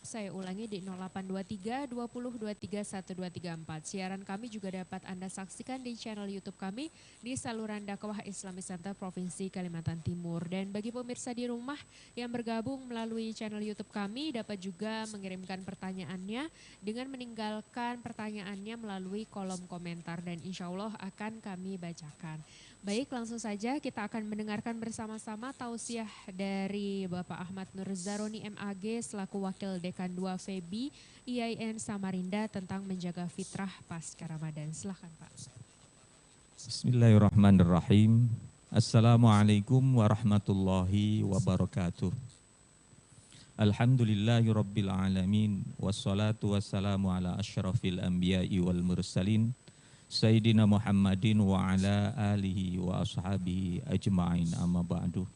Saya ulangi di 0823 20 23 1234. Siaran kami juga dapat Anda saksikan di channel YouTube kami di saluran dakwah Islamic Center Provinsi Kalimantan Timur. Dan bagi pemirsa di rumah yang bergabung melalui channel YouTube kami dapat juga mengirimkan pertanyaannya dengan meninggalkan pertanyaannya melalui kolom komentar dan insya Allah akan kami bacakan. Baik, langsung saja kita akan mendengarkan bersama-sama tausiah dari Bapak Ahmad Nur Zaroni MAG selaku Wakil Dekan 2 FEBI IAIN Samarinda tentang menjaga fitrah pasca Ramadan. Silakan Pak. Bismillahirrahmanirrahim. Assalamualaikum warahmatullahi wabarakatuh. Alhamdulillahirabbil alamin wassalatu wassalamu ala asyrafil anbiya'i wal mursalin Sayyidina Muhammadin wa ala alihi wa ashabihi ajma'in amma ba'du.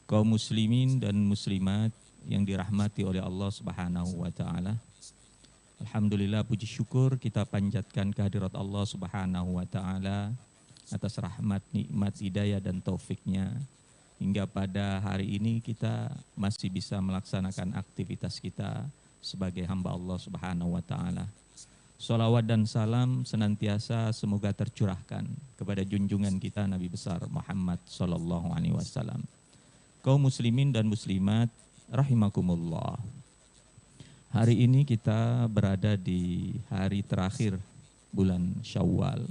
Kaum muslimin dan muslimat yang dirahmati oleh Allah Subhanahu wa taala. Alhamdulillah, puji syukur kita panjatkan kehadirat Allah Subhanahu wa taala atas rahmat, nikmat, hidayah dan taufiknya hingga pada hari ini kita masih bisa melaksanakan aktivitas kita sebagai hamba Allah Subhanahu wa taala. Salawat dan salam senantiasa semoga tercurahkan kepada junjungan kita Nabi besar Muhammad sallallahu alaihi wasallam. Kaum muslimin dan muslimat rahimakumullah. Hari ini kita berada di hari terakhir bulan Syawal,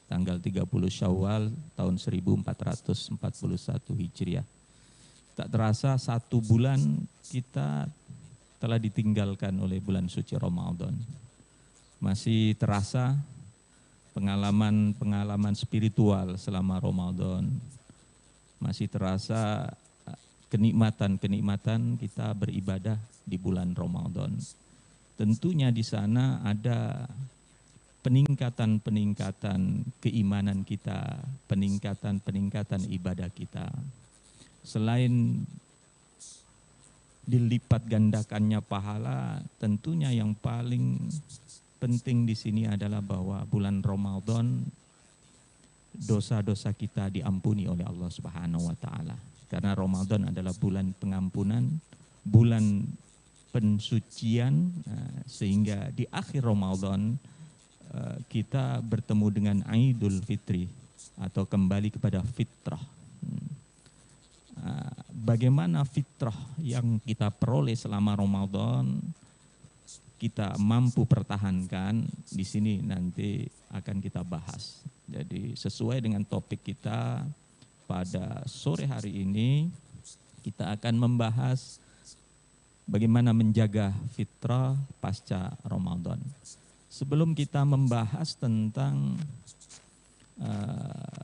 tanggal 30 Syawal tahun 1441 Hijriah. Tak terasa satu bulan kita telah ditinggalkan oleh bulan suci Ramadan. Masih terasa pengalaman spiritual selama Ramadan. Masih terasa kenikmatan kita beribadah di bulan Ramadan. Tentunya di sana ada peningkatan keimanan kita, peningkatan ibadah kita. Selain dilipat gandakannya pahala, tentunya yang paling penting di sini adalah bahwa bulan Ramadan dosa-dosa kita diampuni oleh Allah Subhanahu wa taala. Karena Ramadan adalah bulan pengampunan, bulan pensucian, sehingga di akhir Ramadan kita bertemu dengan Idul Fitri atau kembali kepada fitrah. Bagaimana fitrah yang kita peroleh selama Ramadan kita mampu pertahankan, di sini nanti akan kita bahas. Jadi sesuai dengan topik kita pada sore hari ini, kita akan membahas bagaimana menjaga fitrah pasca Ramadan. Sebelum kita membahas tentang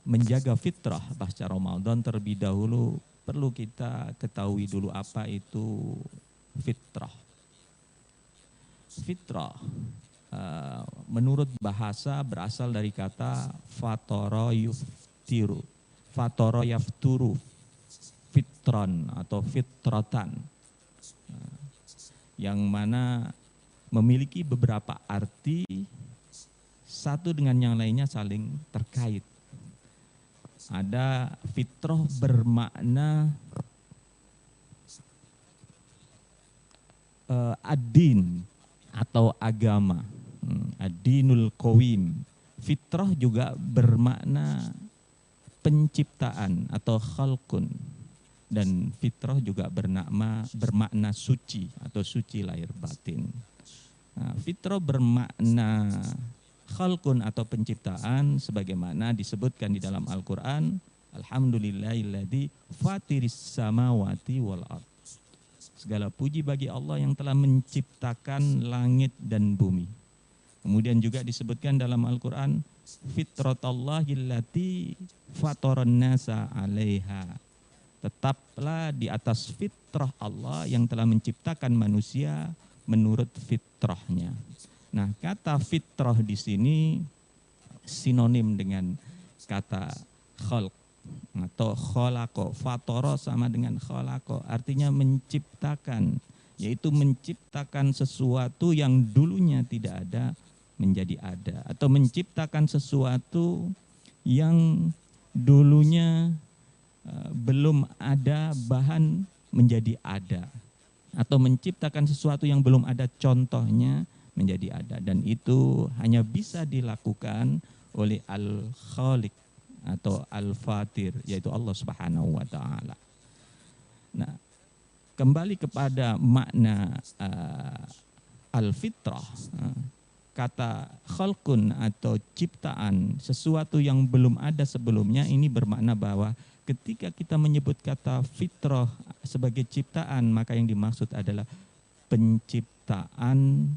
menjaga fitrah pasca Ramadan, terlebih dahulu perlu kita ketahui dulu apa itu fitrah. Fitrah menurut bahasa berasal dari kata fatara yuftiru, fatara yafturu, fitran atau fitratan, yang mana memiliki beberapa arti, satu dengan yang lainnya saling terkait. Ada fitrah bermakna ad-din atau agama, ad-dinul qawim. Fitrah juga bermakna penciptaan atau khalqun, dan fitrah juga bermakna suci atau suci lahir batin. Nah, fitrah bermakna khalqun atau penciptaan sebagaimana disebutkan di dalam Al-Quran, alhamdulillahilladzi fatiris samawati wal ard. Segala puji bagi Allah yang telah menciptakan langit dan bumi. Kemudian juga disebutkan dalam Al-Quran, fitratallahi fatoran nasa alaiha. Tetaplah di atas fitrah Allah yang telah menciptakan manusia menurut fitrahnya. Nah, kata fitrah di sini sinonim dengan kata khalq atau kholako. Fatoro sama dengan kholako, artinya menciptakan, yaitu menciptakan sesuatu yang dulunya tidak ada menjadi ada, atau menciptakan sesuatu yang dulunya belum ada bahan menjadi ada. atau menciptakan sesuatu yang belum ada contohnya menjadi ada, dan itu hanya bisa dilakukan oleh Al-Khaliq atau Al-Fatir, yaitu Allah Subhanahu wa taala. Nah, kembali kepada makna al-fitrah, kata khalqun atau ciptaan, sesuatu yang belum ada sebelumnya, ini bermakna bahwa ketika kita menyebut kata fitrah sebagai ciptaan, maka yang dimaksud adalah penciptaan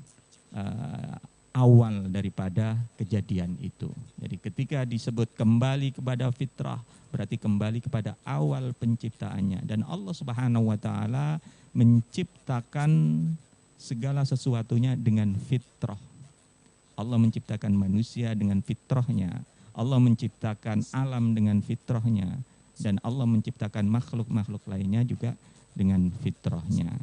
awal daripada kejadian itu. Jadi ketika disebut kembali kepada fitrah, berarti kembali kepada awal penciptaannya. Dan Allah Subhanahu wa taala menciptakan segala sesuatunya dengan fitrah. Allah menciptakan manusia dengan fitrahnya. Allah menciptakan alam dengan fitrahnya. Dan Allah menciptakan makhluk-makhluk lainnya juga dengan fitrahnya.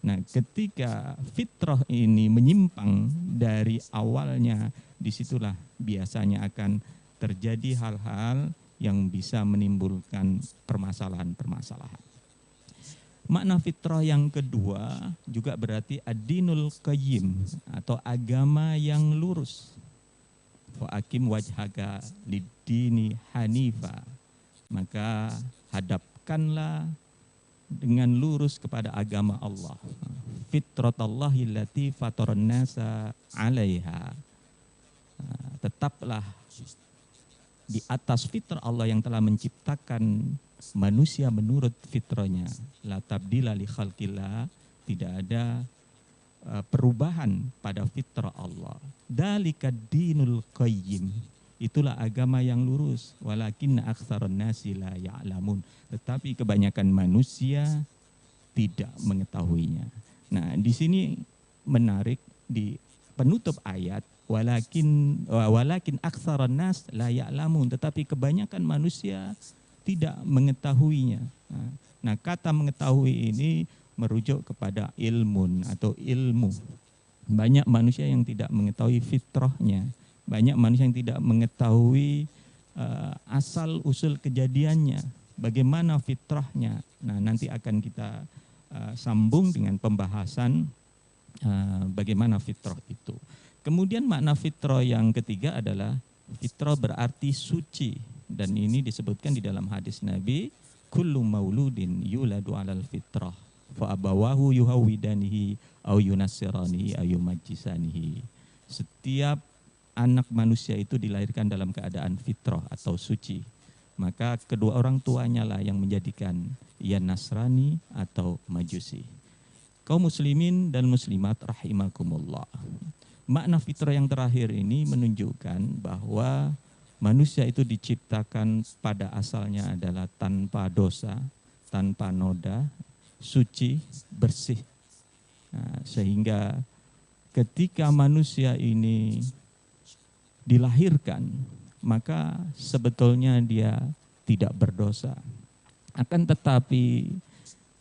Nah, ketika fitrah ini menyimpang dari awalnya, disitulah biasanya akan terjadi hal-hal yang bisa menimbulkan permasalahan-permasalahan. Makna fitrah yang kedua juga berarti ad-dinul qayyim atau agama yang lurus. Wa aqim wajhaka lid-dini hanifa. Maka hadapkanlah dengan lurus kepada agama Allah. Fitratallahi allati fataran nasa 'alaiha. Tetaplah di atas fitrah Allah yang telah menciptakan manusia menurut fitrahnya. La tabdila li khalqillah, tidak ada perubahan pada fitrah Allah. Dalika dinul qayyim, itulah agama yang lurus. Walakin aktsarun nasi la ya'lamun, tetapi kebanyakan manusia tidak mengetahuinya. Nah, di sini menarik di penutup ayat, walakin aktsarun nas la ya'lamun, tetapi kebanyakan manusia tidak mengetahuinya. Nah, kata mengetahui ini merujuk kepada ilmun atau ilmu. Banyak manusia yang tidak mengetahui fitrahnya. Banyak manusia yang tidak mengetahui asal usul kejadiannya, bagaimana fitrahnya. Nah, nanti akan kita sambung dengan pembahasan bagaimana fitrah itu. Kemudian makna fitrah yang ketiga adalah fitrah berarti suci, dan ini disebutkan di dalam hadis Nabi, kullu mauludin yuladu 'alal fitrah fa abawahu yuhawidanihi au yunassiranihi au yumajjisanihi. Setiap anak manusia itu dilahirkan dalam keadaan fitrah atau suci, maka kedua orang tuanya lah yang menjadikan ia Nasrani atau Majusi. Kaum muslimin dan muslimat rahimakumullah. Makna fitrah yang terakhir ini menunjukkan bahwa manusia itu diciptakan pada asalnya adalah tanpa dosa, tanpa noda, suci, bersih. Nah, sehingga ketika manusia ini dilahirkan, maka sebetulnya dia tidak berdosa. Akan tetapi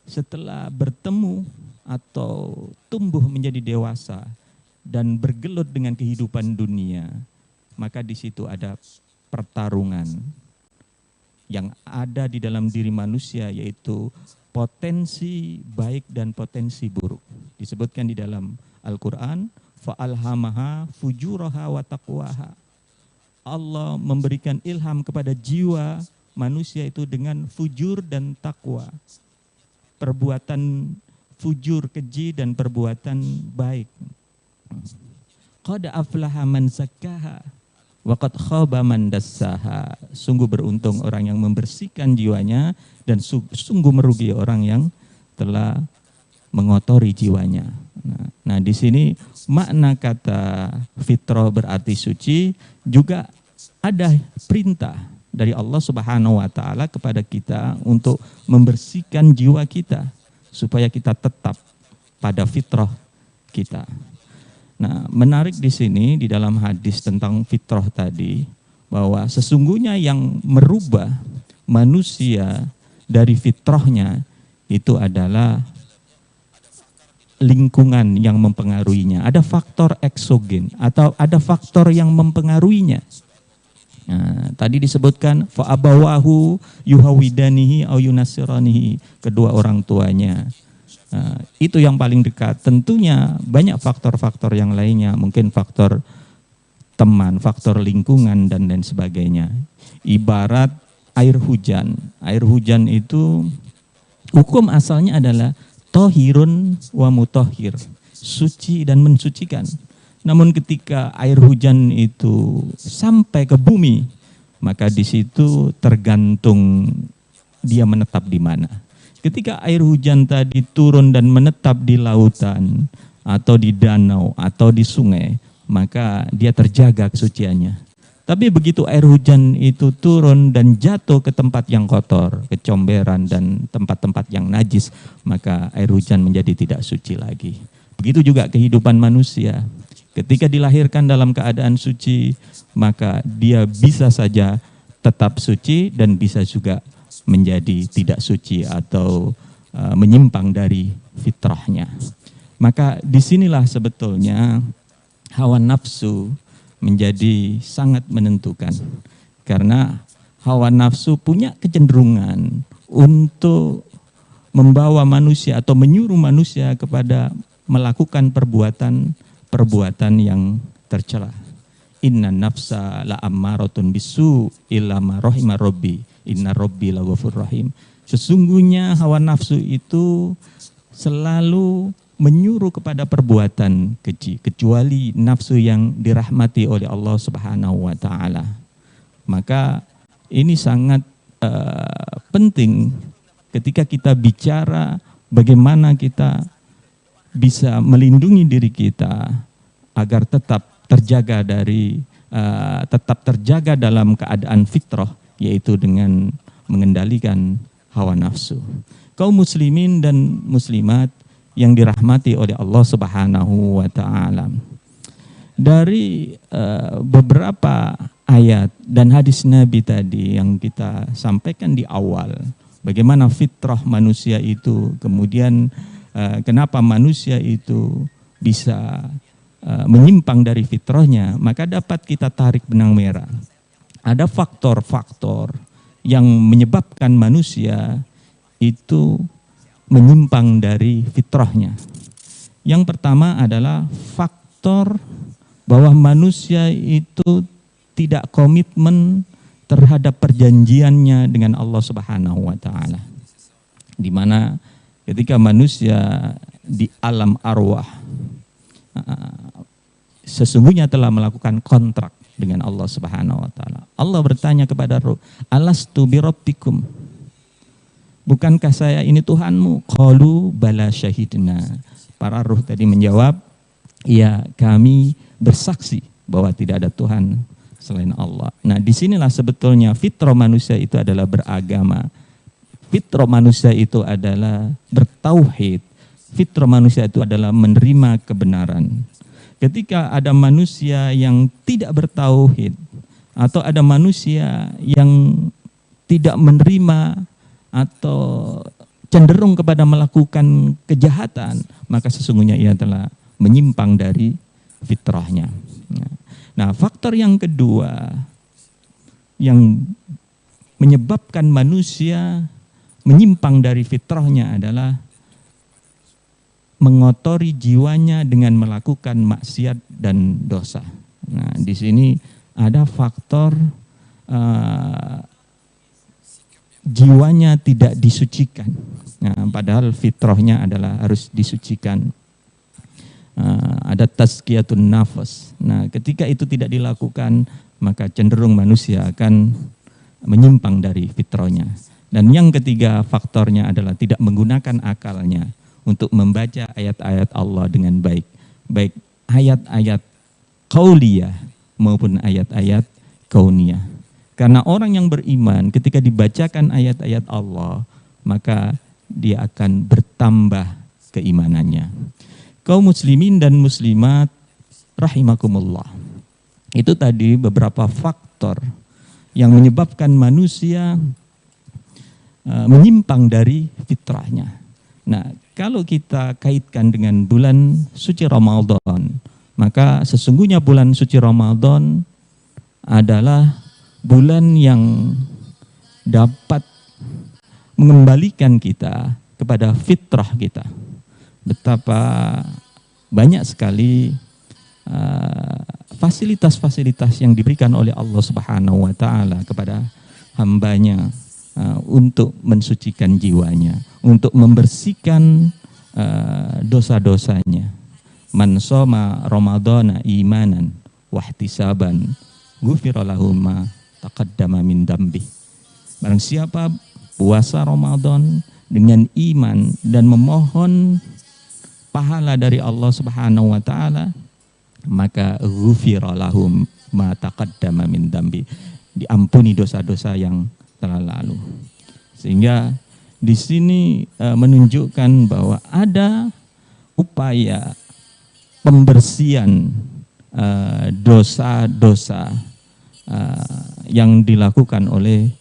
setelah bertemu atau tumbuh menjadi dewasa dan bergelut dengan kehidupan dunia, maka di situ ada pertarungan yang ada di dalam diri manusia, yaitu potensi baik dan potensi buruk. Disebutkan di dalam Al-Quran, fa'alhamaha fujuraha wa taqwaha. Allah memberikan ilham kepada jiwa manusia itu dengan fujur dan takwa. Perbuatan fujur, keji, dan perbuatan baik. Qad aflaha man zakkaha wa qad khaba man dassaha. Sungguh beruntung orang yang membersihkan jiwanya, dan sungguh merugi orang yang telah mengotori jiwanya. Nah, di sini makna kata fitrah berarti suci, juga ada perintah dari Allah Subhanahu wa taala kepada kita untuk membersihkan jiwa kita supaya kita tetap pada fitrah kita. Nah, menarik di sini di dalam hadis tentang fitrah tadi, bahwa sesungguhnya yang merubah manusia dari fitrahnya itu adalah lingkungan yang mempengaruhinya. Ada faktor eksogen atau ada faktor yang mempengaruhinya. Nah, tadi disebutkan fa abawahu yuhawidanihi au yunassiranihi, kedua orang tuanya Itu yang paling dekat. Tentunya banyak faktor-faktor yang lainnya, mungkin faktor teman, faktor lingkungan, dan lain sebagainya. Ibarat air hujan. Air hujan itu hukum asalnya adalah tohirun wa mutohir, suci dan mensucikan. Namun ketika air hujan itu sampai ke bumi, maka di situ tergantung dia menetap di mana. Ketika air hujan tadi turun dan menetap di lautan atau di danau atau di sungai, maka dia terjaga kesuciannya. Tapi begitu air hujan itu turun dan jatuh ke tempat yang kotor, kecomberan dan tempat-tempat yang najis, maka air hujan menjadi tidak suci lagi. Begitu juga kehidupan manusia. Ketika dilahirkan dalam keadaan suci, maka dia bisa saja tetap suci dan bisa juga menjadi tidak suci atau menyimpang dari fitrahnya. Maka disinilah sebetulnya hawa nafsu menjadi sangat menentukan. Karena hawa nafsu punya kecenderungan untuk membawa manusia atau menyuruh manusia kepada melakukan perbuatan yang tercela. Inna nafsa la ammaratun bisu illa ma rahima rabbi. Inna rabbi laghafur rahim. Sesungguhnya hawa nafsu itu selalu menyuruh kepada perbuatan keji, kecuali nafsu yang dirahmati oleh Allah Subhanahu wa taala. Maka ini sangat penting ketika kita bicara bagaimana kita bisa melindungi diri kita agar tetap terjaga dalam keadaan fitrah, yaitu dengan mengendalikan hawa nafsu. Kaum muslimin dan muslimat yang dirahmati oleh Allah Subhanahu wa taala. Dari beberapa ayat dan hadis Nabi tadi yang kita sampaikan di awal, bagaimana fitrah manusia itu, kemudian kenapa manusia itu bisa menyimpang dari fitrahnya, maka dapat kita tarik benang merah. Ada faktor-faktor yang menyebabkan manusia itu menyimpang dari fitrahnya. Yang pertama adalah faktor bahwa manusia itu tidak komitmen terhadap perjanjiannya dengan Allah Subhanahu wa taala. Di mana ketika manusia di alam arwah sesungguhnya telah melakukan kontrak dengan Allah Subhanahu wa taala. Allah bertanya kepada ruh, "Alastu birabbikum?" Bukankah saya ini Tuhanmu? Qalu bala syahidna. Para ruh tadi menjawab, "Ya, kami bersaksi bahwa tidak ada Tuhan selain Allah." Nah, disinilah sebetulnya fitrah manusia itu adalah beragama. Fitrah manusia itu adalah bertauhid. Fitrah manusia itu adalah menerima kebenaran. Ketika ada manusia yang tidak bertauhid atau ada manusia yang tidak menerima atau cenderung kepada melakukan kejahatan, maka sesungguhnya ia telah menyimpang dari fitrahnya. Nah, faktor yang kedua yang menyebabkan manusia menyimpang dari fitrahnya adalah mengotori jiwanya dengan melakukan maksiat dan dosa. Nah, di sini ada faktor jiwanya tidak disucikan. Nah, padahal fitrahnya adalah harus disucikan. Ada tazkiyatun nafas. Nah, ketika itu tidak dilakukan, maka cenderung manusia akan menyimpang dari fitrahnya. Dan yang ketiga faktornya adalah tidak menggunakan akalnya untuk membaca ayat-ayat Allah dengan baik. Baik ayat-ayat qauliyah maupun ayat-ayat kauniyah. Karena orang yang beriman ketika dibacakan ayat-ayat Allah, maka dia akan bertambah keimanannya. Kaum muslimin dan muslimat rahimakumullah. Itu tadi beberapa faktor yang menyebabkan manusia menyimpang dari fitrahnya. Nah, kalau kita kaitkan dengan bulan suci Ramadan, maka sesungguhnya bulan suci Ramadan adalah bulan yang dapat mengembalikan kita kepada fitrah kita. betapa banyak sekali fasilitas-fasilitas yang diberikan oleh Allah Subhanahu wa taala kepada hambanya untuk mensucikan jiwanya, untuk membersihkan dosa-dosanya. Man shoma ramadhana imanan wahtisaban ghufira lahu ma taqaddama min dambi. Barang siapa puasa Ramadan dengan iman dan memohon pahala dari Allah Subhanahu wa taala, maka ghufira lahum ma taqaddama min dambi, diampuni dosa-dosa yang telah lalu. Sehingga di sini menunjukkan bahwa ada upaya pembersihan dosa-dosa yang dilakukan oleh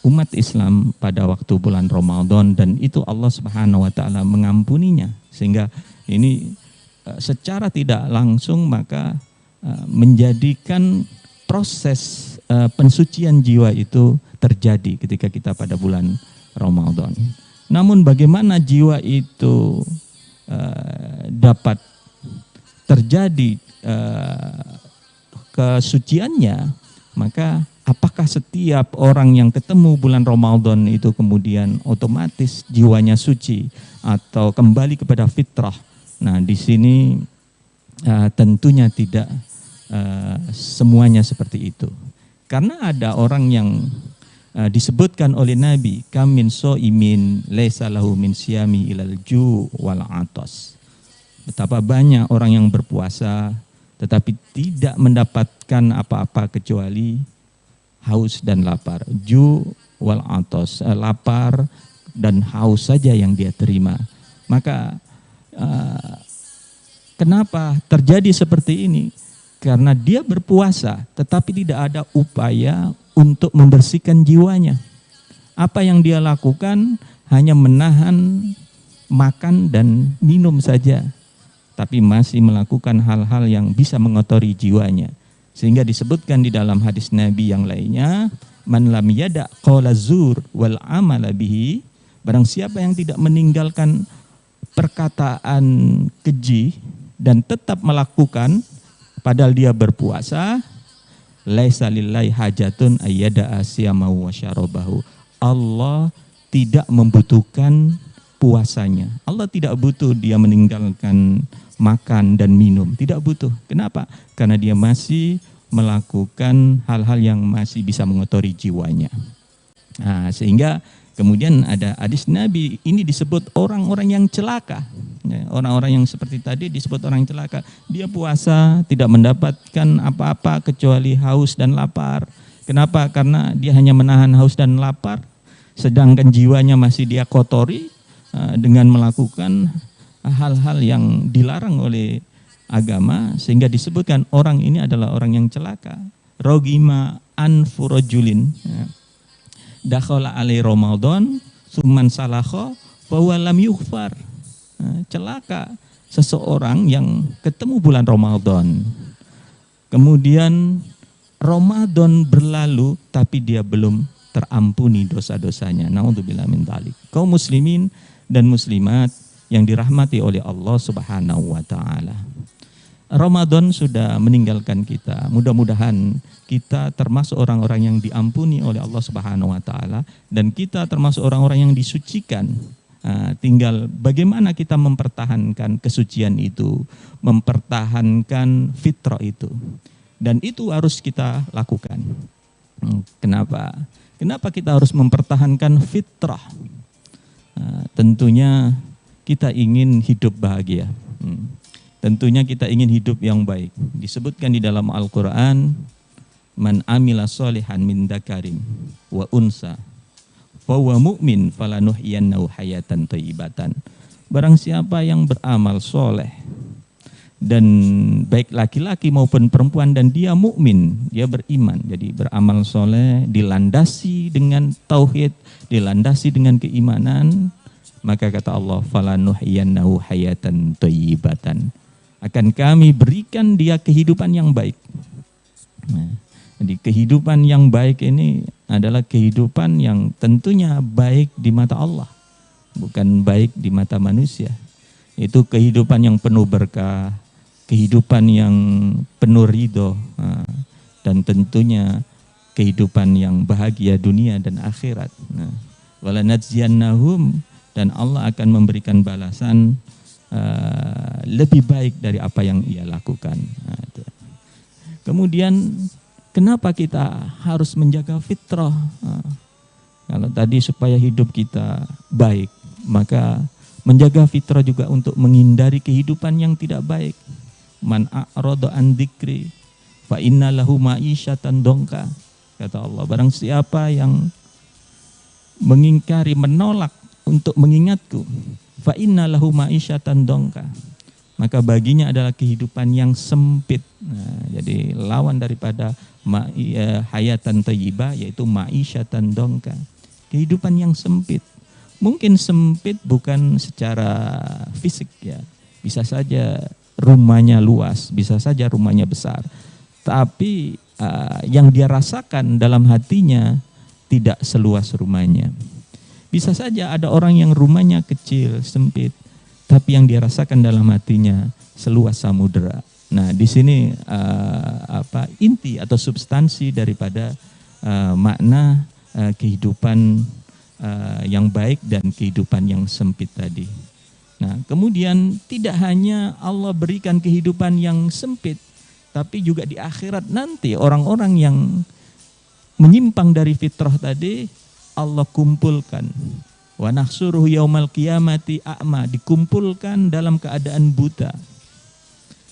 umat Islam pada waktu bulan Ramadan, dan itu Allah Subhanahu wa taala mengampuninya. Sehingga ini secara tidak langsung maka menjadikan proses pensucian jiwa itu terjadi ketika kita pada bulan Ramadan. Namun bagaimana jiwa itu dapat terjadi kesuciannya, maka apakah setiap orang yang ketemu bulan Ramadan itu kemudian otomatis jiwanya suci atau kembali kepada fitrah? Nah, di sini tentunya tidak semuanya seperti itu. Karena ada orang yang disebutkan oleh Nabi, kam min shaimin laisa lahu min siyami ilal ju' wal atas. Betapa banyak orang yang berpuasa tetapi tidak mendapatkan apa-apa kecuali haus dan lapar. Ju' wal atas, lapar dan haus saja yang dia terima. Maka kenapa terjadi seperti ini? Karena dia berpuasa tetapi tidak ada upaya untuk membersihkan jiwanya. Apa yang dia lakukan hanya menahan makan dan minum saja, tapi masih melakukan hal-hal yang bisa mengotori jiwanya. Sehingga disebutkan di dalam hadis Nabi yang lainnya, man lam yada' qaula zur wal amala bihi, barang siapa yang tidak meninggalkan perkataan keji dan tetap melakukan padahal dia berpuasa, laisa lillahi hajatun ayyada asyamahu wa syarabahu. Allah tidak membutuhkan puasanya. Allah tidak butuh dia meninggalkan makan dan minum, tidak butuh. Kenapa? Karena dia masih melakukan hal-hal yang masih bisa mengotori jiwanya. Nah, sehingga kemudian ada hadis Nabi ini disebut orang-orang yang celaka. Orang-orang yang seperti tadi disebut orang yang celaka. Dia puasa tidak mendapatkan apa-apa kecuali haus dan lapar. Kenapa? Karena dia hanya menahan haus dan lapar, sedangkan jiwanya masih dia kotori dengan melakukan hal-hal yang dilarang oleh agama, sehingga disebutkan orang ini adalah orang yang celaka. Rogima anfurojulin dakhala alai Ramadan suman salakho bahwa lam yughfar. Celaka seseorang yang ketemu bulan Ramadan, kemudian Ramadan berlalu tapi dia belum terampuni dosa-dosanya. Naudzubillah min dzalik. Kaum muslimin dan muslimat yang dirahmati oleh Allah Subhanahu wa taala. Ramadan sudah meninggalkan kita. Mudah-mudahan kita termasuk orang-orang yang diampuni oleh Allah Subhanahu wa taala dan kita termasuk orang-orang yang disucikan. Tinggal bagaimana kita mempertahankan kesucian itu, mempertahankan fitrah itu. Dan itu harus kita lakukan. Kenapa? Kenapa kita harus mempertahankan fitrah? Tentunya kita ingin hidup bahagia. Tentunya kita ingin hidup yang baik. Disebutkan di dalam Al-Quran, man amila solihan min dakarin wa unsa fahuwa mu'min falanuhyiyannahu hayatan thayyibatan. Barang siapa yang beramal soleh dan baik laki-laki maupun perempuan dan dia mukmin, dia beriman. Jadi beramal soleh dilandasi dengan tauhid, dilandasi dengan keimanan, maka kata Allah falanuhyiyannahu hayatan thayyibatan. Akan kami berikan dia kehidupan yang baik. Jadi kehidupan yang baik ini adalah kehidupan yang tentunya baik di mata Allah, bukan baik di mata manusia. Itu kehidupan yang penuh berkah, kehidupan yang penuh ridho, dan tentunya kehidupan yang bahagia dunia dan akhirat. Walanajziyannahum, dan Allah akan memberikan balasan lebih baik dari apa yang ia lakukan. Kemudian kenapa kita harus menjaga fitrah? Kalau tadi supaya hidup kita baik, maka menjaga fitrah juga untuk menghindari kehidupan yang tidak baik. Man a'rada an dzikri fa inna lahu ma'isyatan dongka. Kata Allah, barang siapa yang mengingkari, menolak untuk mengingatku, fa inna lahu ma'isyatan dongka, maka baginya adalah kehidupan yang sempit. Jadi lawan daripada hayatan thayyibah yaitu ma'isyatan dongka, kehidupan yang sempit. Mungkin sempit bukan secara fisik ya, bisa saja rumahnya luas, bisa saja rumahnya besar, tapi yang dia rasakan dalam hatinya tidak seluas rumahnya. Bisa saja ada orang yang rumahnya kecil, sempit, tapi yang dia rasakan dalam hatinya seluas samudera. Nah, di sini inti atau substansi daripada makna kehidupan yang baik dan kehidupan yang sempit tadi. Nah, kemudian tidak hanya Allah berikan kehidupan yang sempit, tapi juga di akhirat nanti orang-orang yang menyimpang dari fitrah tadi Allah kumpulkan. Wa nahsuruhu yaumal qiyamati a'ma, dikumpulkan dalam keadaan buta.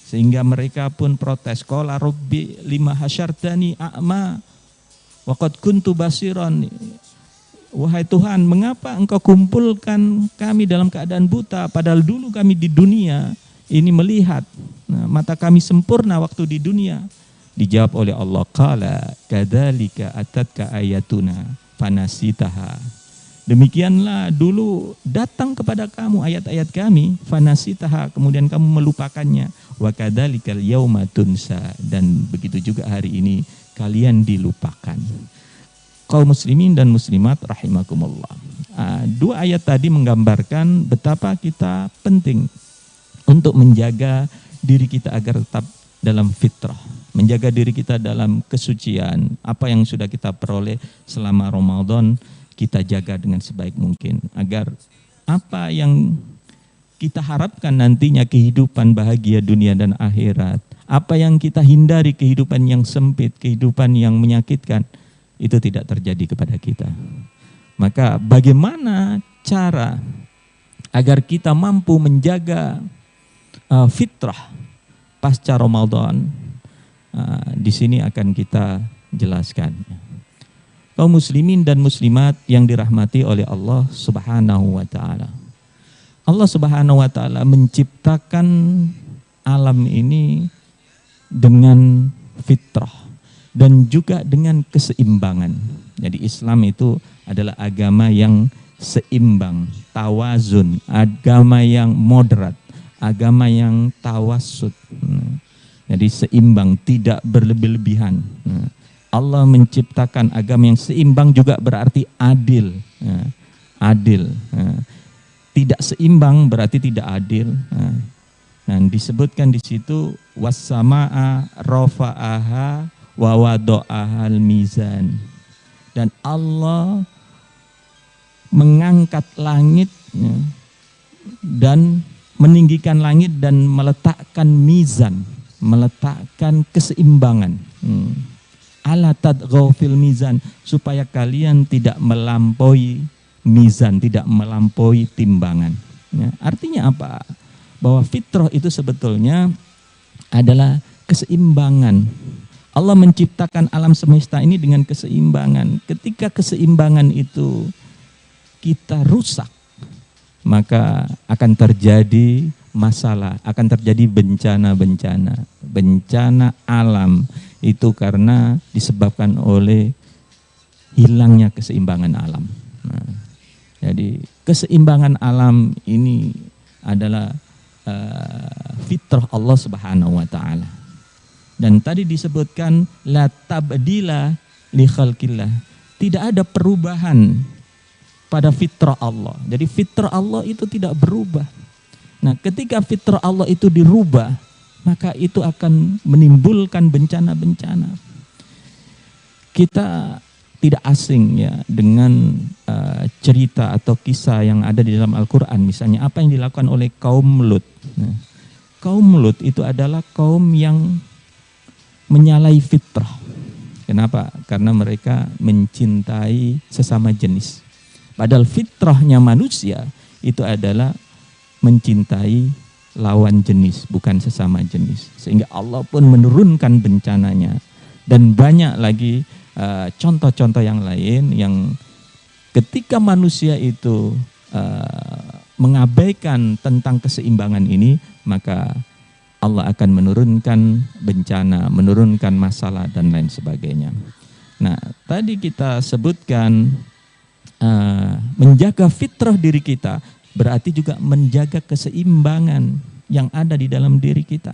Sehingga mereka pun protes, qala rabbi lima hasyartani a'ma wa qad kuntu basiran. Wahai Tuhan, mengapa engkau kumpulkan kami dalam keadaan buta, padahal dulu kami di dunia ini melihat. Nah, mata kami sempurna waktu di dunia. Dijawab oleh Allah, qala kadzalika atatka ayatuna fanasitaha. Demikianlah dulu datang kepada kamu ayat-ayat kami, fanasitaha, kemudian kamu melupakannya. Wa kadzalikal yauma tunsa, dan begitu juga hari ini kalian dilupakan. Kaum muslimin dan muslimat rahimakumullah. Dua ayat tadi menggambarkan betapa kita penting untuk menjaga diri kita agar tetap dalam fitrah, menjaga diri kita dalam kesucian. Apa yang sudah kita peroleh selama Ramadan kita jaga dengan sebaik mungkin, agar apa yang kita harapkan nantinya kehidupan bahagia dunia dan akhirat, apa yang kita hindari kehidupan yang sempit, kehidupan yang menyakitkan, itu tidak terjadi kepada kita. Maka bagaimana cara agar kita mampu menjaga fitrah pasca Ramadan? Di sini akan kita jelaskan. Kaum muslimin dan muslimat yang dirahmati oleh Allah Subhanahu wa taala. Allah Subhanahu wa taala menciptakan alam ini dengan fitrah dan juga dengan keseimbangan. Jadi Islam itu adalah agama yang seimbang, tawazun, agama yang moderat, agama yang tawassut. Jadi seimbang, tidak berlebih-lebihan. Allah menciptakan agama yang seimbang juga berarti adil. Adil. Tidak seimbang berarti tidak adil. Dan disebutkan di situ was-samaa rafa'aha wa wada'ahal mizan. Dan Allah mengangkat langit dan meninggikan langit dan meletakkan mizan, meletakkan keseimbangan. Ala tadghaw fil mizan, supaya kalian tidak melampaui mizan, tidak melampaui timbangan. Artinya apa? Bahwa fitrah itu sebetulnya adalah keseimbangan. Allah menciptakan alam semesta ini dengan keseimbangan. Ketika keseimbangan itu kita rusak, maka akan terjadi masalah, akan terjadi bencana-bencana. Bencana alam itu karena disebabkan oleh hilangnya keseimbangan alam. Jadi keseimbangan alam ini adalah fitrah Allah Subhanahu wa taala. Dan tadi disebutkan la tabdila li khalqillah. Tidak ada perubahan pada fitrah Allah. Jadi fitrah Allah itu tidak berubah. Nah, ketika fitrah Allah itu dirubah, maka itu akan menimbulkan bencana-bencana. Kita tidak asing ya dengan cerita atau kisah yang ada di dalam Al-Quran. Misalnya apa yang dilakukan oleh kaum Lut. Nah, kaum Lut itu adalah kaum yang menyalahi fitrah. Kenapa? Karena mereka mencintai sesama jenis. Padahal fitrahnya manusia itu adalah mencintai lawan jenis, bukan sesama jenis. Sehingga Allah pun menurunkan bencananya. Dan banyak lagi contoh-contoh yang lain yang ketika manusia itu mengabaikan tentang keseimbangan ini, maka Allah akan menurunkan bencana, menurunkan masalah dan lain sebagainya. Nah, tadi kita sebutkan menjaga fitrah diri kita berarti juga menjaga keseimbangan yang ada di dalam diri kita.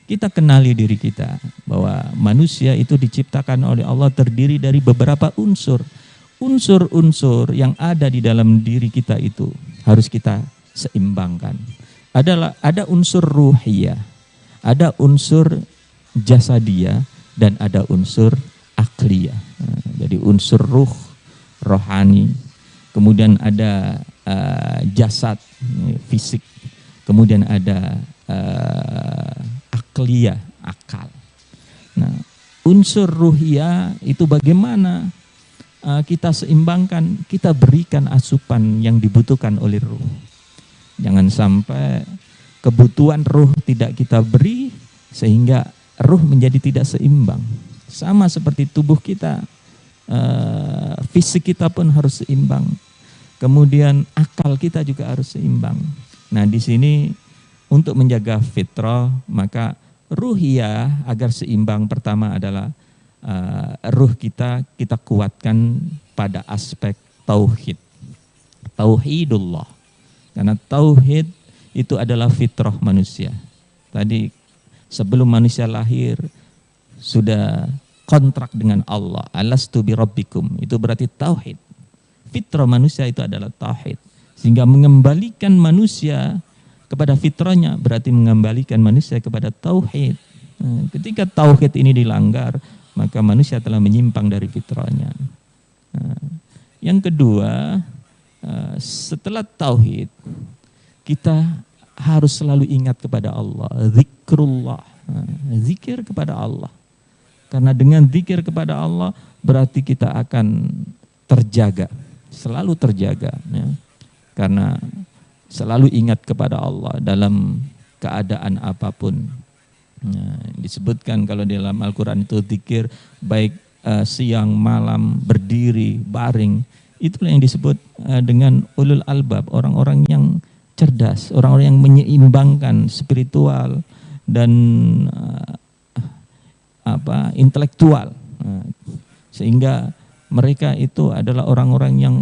Kita kenali diri kita bahwa manusia itu diciptakan oleh Allah terdiri dari beberapa unsur. Unsur-unsur yang ada di dalam diri kita itu harus kita seimbangkan. Ada unsur ruhiyah, ada unsur jasadiyah, dan ada unsur akliyah. Jadi unsur ruh, rohani, kemudian ada jasad, fisik, kemudian ada akliyah, akal. Nah, unsur ruhiyah itu bagaimana kita seimbangkan, kita berikan asupan yang dibutuhkan oleh ruh. Jangan sampai kebutuhan ruh tidak kita beri sehingga ruh menjadi tidak seimbang. Sama seperti tubuh kita, fisik kita pun harus seimbang. Kemudian akal kita juga harus seimbang. Nah, di sini untuk menjaga fitrah, maka ruhiyah agar seimbang pertama adalah ruh kita kuatkan pada aspek tauhid. Tauhidullah. Karena tauhid itu adalah fitrah manusia. Tadi sebelum manusia lahir sudah kontrak dengan Allah. Alastu bi rabbikum. Itu berarti tauhid. Fitrah manusia itu adalah tauhid. Sehingga mengembalikan manusia kepada fitrahnya berarti mengembalikan manusia kepada tauhid. Nah, ketika tauhid ini dilanggar, maka manusia telah menyimpang dari fitrahnya. Nah, yang kedua, setelah tauhid, kita harus selalu ingat kepada Allah, zikrullah, zikir kepada Allah. Karena dengan zikir kepada Allah berarti kita akan terjaga, selalu terjaga, ya. Karena selalu ingat kepada Allah dalam keadaan apapun. Nah, disebutkan kalau di dalam Al-Quran itu zikir baik siang, malam, berdiri, baring. Itulah yang disebut dengan ulul albab, orang-orang yang cerdas, orang-orang yang menyeimbangkan spiritual dan intelektual. Sehingga mereka itu adalah orang-orang yang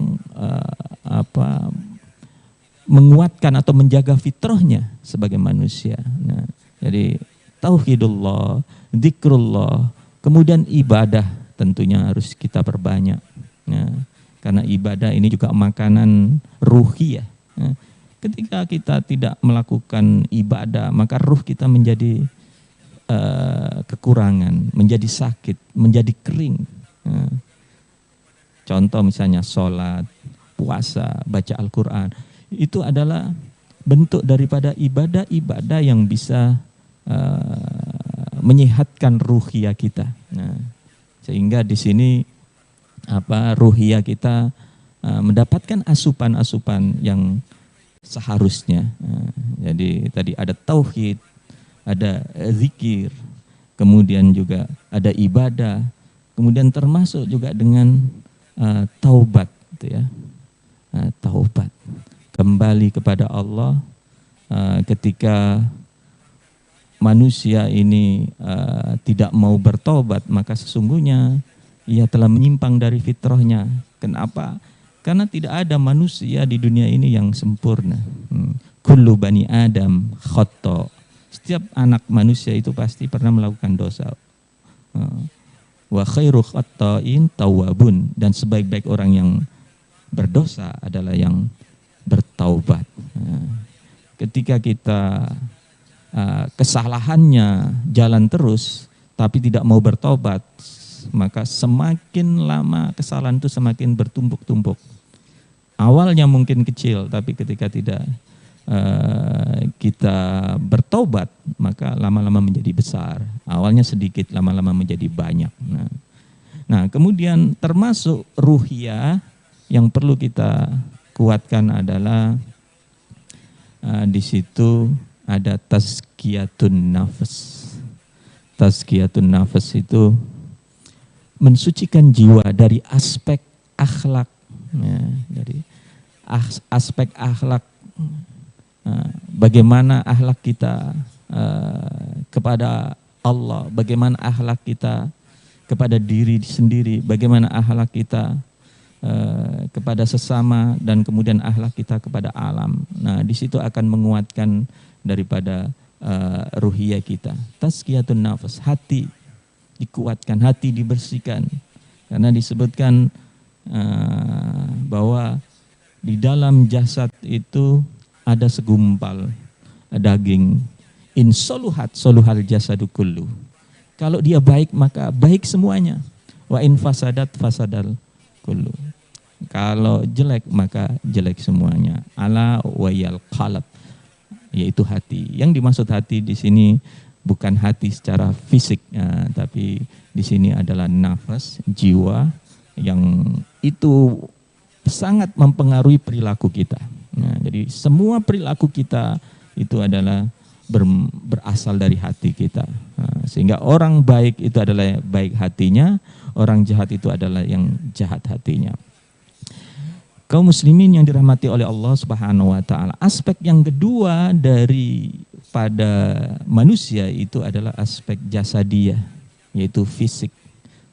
menguatkan atau menjaga fitrahnya sebagai manusia. Nah, jadi tauhidullah, zikrullah, kemudian ibadah tentunya harus kita perbanyak. Nah, karena ibadah ini juga makanan ruhiyah. Nah, ketika kita tidak melakukan ibadah, maka ruh kita menjadi kekurangan, menjadi sakit, menjadi kering. Nah, contoh misalnya sholat, puasa, baca Al-Quran, itu adalah bentuk daripada ibadah-ibadah yang bisa menyehatkan ruhiyah kita. Nah, sehingga di sini ruhiyah kita mendapatkan asupan-asupan yang seharusnya. Nah, jadi tadi ada tauhid, ada zikir, kemudian juga ada ibadah, kemudian termasuk juga dengan taubat, gitu ya. Taubat, kembali kepada Allah ketika manusia ini tidak mau bertobat, maka sesungguhnya ia telah menyimpang dari fitrahnya. Kenapa? Karena tidak ada manusia di dunia ini yang sempurna. Kullu bani Adam khata. Setiap anak manusia itu pasti pernah melakukan dosa. Wa khairu khata'in tawwabun. Dan sebaik-baik orang yang berdosa adalah yang bertaubat. ketika kita kesalahannya jalan terus tapi tidak mau bertobat, maka semakin lama kesalahan itu semakin bertumpuk-tumpuk. Awalnya mungkin kecil, tapi ketika tidak kita bertobat, maka lama-lama menjadi besar. Awalnya sedikit, lama-lama menjadi banyak. Nah, kemudian termasuk ruhiyah yang perlu kita kuatkan adalah di situ ada tazkiyatun nafas. Tazkiyatun nafas itu mensucikan jiwa dari aspek akhlak, ya, dari aspek akhlak. Bagaimana akhlak kita kepada Allah, bagaimana akhlak kita kepada diri sendiri, bagaimana akhlak kita kepada sesama, dan kemudian akhlak kita kepada alam. Nah, di situ akan menguatkan daripada ruhiyah kita. Tazkiyatun nafas, hati dikuatkan, hati dibersihkan. Karena disebutkan bahwa di dalam jasad itu ada segumpal daging. In soluhat soluhal jasadu kullu. Kalau dia baik maka baik semuanya. Wa in fasadat fasadal kullu. Kalau jelek maka jelek semuanya. Ala wayal qalb, yaitu hati. Yang dimaksud hati di sini bukan hati secara fisik, tapi di sini adalah nafas, jiwa yang itu sangat mempengaruhi perilaku kita. Nah, jadi semua perilaku kita itu adalah berasal dari hati kita. Nah, sehingga orang baik itu adalah baik hatinya, orang jahat itu adalah yang jahat hatinya. Kaum muslimin yang dirahmati oleh Allah Subhanahu wa taala. Aspek yang kedua pada manusia itu adalah aspek jasadiyah, yaitu fisik.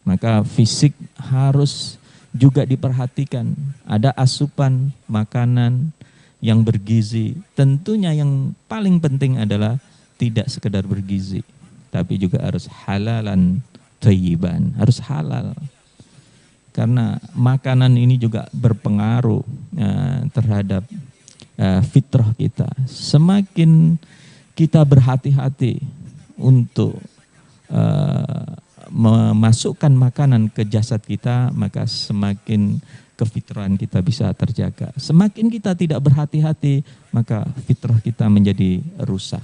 Maka fisik harus juga diperhatikan. Ada asupan makanan yang bergizi. Tentunya yang paling penting adalah tidak sekedar bergizi, tapi juga harus halalan thayyiban, harus halal. Karena makanan ini juga berpengaruh terhadap fitrah kita. Semakin kita berhati-hati untuk memasukkan makanan ke jasad kita, maka semakin kefitrahan kita bisa terjaga. Semakin kita tidak berhati-hati, maka fitrah kita menjadi rusak.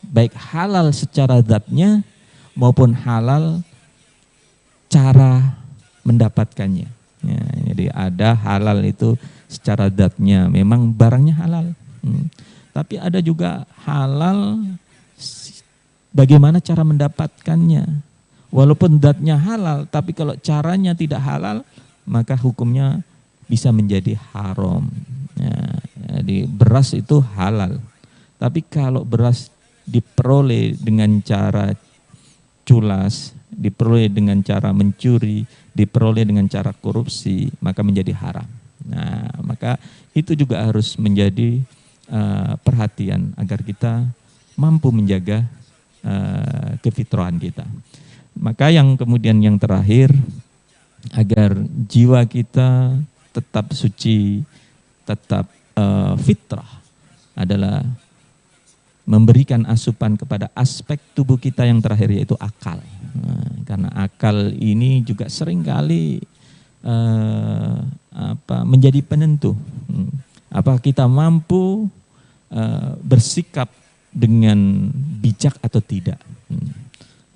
Baik halal secara zatnya maupun halal cara mendapatkannya. Ya, jadi ada halal itu secara zatnya, memang barangnya halal. Tapi ada juga halal bagaimana cara mendapatkannya. Walaupun zatnya halal, tapi kalau caranya tidak halal, maka hukumnya bisa menjadi haram. Ya, jadi beras itu halal. Tapi kalau beras diperoleh dengan cara culas, diperoleh dengan cara mencuri, diperoleh dengan cara korupsi, maka menjadi haram. Nah, maka itu juga harus menjadi perhatian agar kita mampu menjaga kefitrahan kita. Maka yang kemudian yang terakhir, agar jiwa kita tetap suci, tetap fitrah, adalah memberikan asupan kepada aspek tubuh kita yang terakhir, yaitu akal. Karena akal ini juga seringkali menjadi penentu. Apa kita mampu bersikap dengan bijak atau tidak.